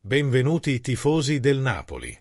Benvenuti tifosi del Napoli.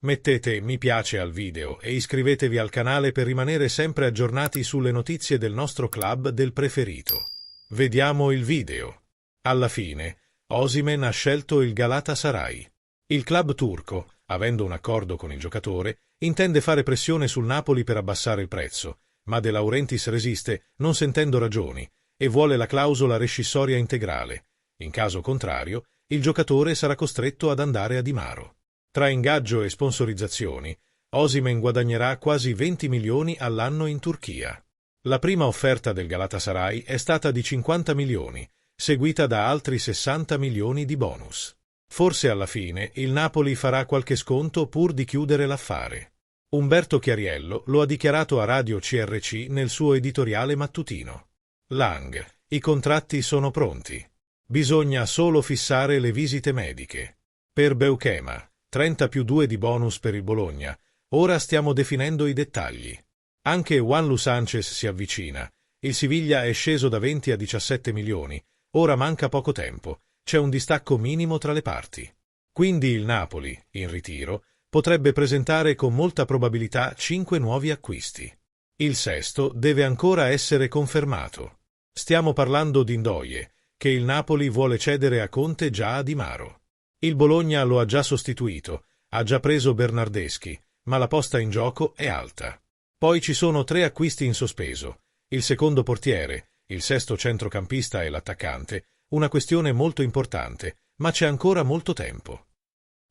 Mettete mi piace al video e iscrivetevi al canale per rimanere sempre aggiornati sulle notizie del nostro club del preferito. Vediamo il video. Alla fine, Osimhen ha scelto il Galatasaray. Il club turco, avendo un accordo con il giocatore, intende fare pressione sul Napoli per abbassare il prezzo, ma De Laurentiis resiste, non sentendo ragioni, e vuole la clausola rescissoria integrale. In caso contrario, il giocatore sarà costretto ad andare a Dimaro. Tra ingaggio e sponsorizzazioni, Osimhen guadagnerà quasi 20 milioni all'anno in Turchia. La prima offerta del Galatasaray è stata di 50 milioni, seguita da altri 60 milioni di bonus. Forse alla fine il Napoli farà qualche sconto pur di chiudere l'affare. Umberto Chiariello lo ha dichiarato a Radio CRC nel suo editoriale mattutino. Lang, i contratti sono pronti. Bisogna solo fissare le visite mediche. Per Beukema, 30+2 di bonus per il Bologna. Ora stiamo definendo i dettagli. Anche Juanlu Sanchez si avvicina. Il Siviglia è sceso da 20 a 17 milioni. Ora manca poco tempo. C'è un distacco minimo tra le parti. Quindi il Napoli, in ritiro, potrebbe presentare con molta probabilità 5 nuovi acquisti. Il sesto deve ancora essere confermato. Stiamo parlando di Ndoye, che il Napoli vuole cedere a Conte già a Dimaro. Il Bologna lo ha già sostituito, ha già preso Bernardeschi, ma la posta in gioco è alta. Poi ci sono 3 acquisti in sospeso, il secondo portiere, il sesto centrocampista e l'attaccante, una questione molto importante, ma c'è ancora molto tempo.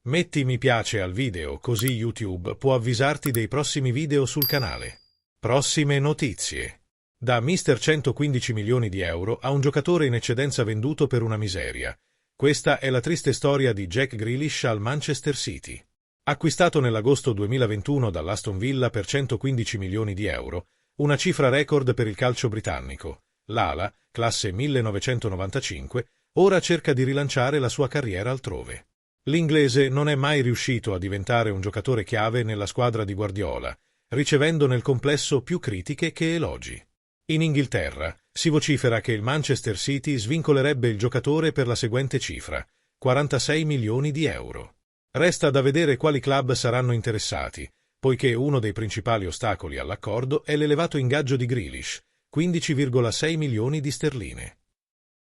Metti mi piace al video così YouTube può avvisarti dei prossimi video sul canale. Prossime notizie. Da Mister 115 milioni di euro a un giocatore in eccedenza venduto per una miseria. Questa è la triste storia di Jack Grealish al Manchester City. Acquistato nell'agosto 2021 dall'Aston Villa per 115 milioni di euro, una cifra record per il calcio britannico, l'ala, classe 1995, ora cerca di rilanciare la sua carriera altrove. L'inglese non è mai riuscito a diventare un giocatore chiave nella squadra di Guardiola, ricevendo nel complesso più critiche che elogi. In Inghilterra si vocifera che il Manchester City svincolerebbe il giocatore per la seguente cifra, 46 milioni di euro. Resta da vedere quali club saranno interessati, poiché uno dei principali ostacoli all'accordo è l'elevato ingaggio di Grealish, 15,6 milioni di sterline.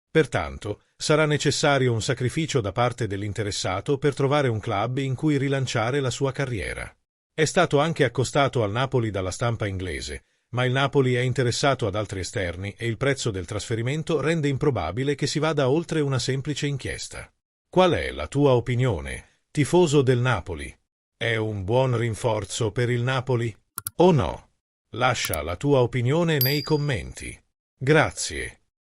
Pertanto, sarà necessario un sacrificio da parte dell'interessato per trovare un club in cui rilanciare la sua carriera. È stato anche accostato al Napoli dalla stampa inglese, ma il Napoli è interessato ad altri esterni e il prezzo del trasferimento rende improbabile che si vada oltre una semplice inchiesta. Qual è la tua opinione, tifoso del Napoli? È un buon rinforzo per il Napoli? O no? Lascia la tua opinione nei commenti. Grazie.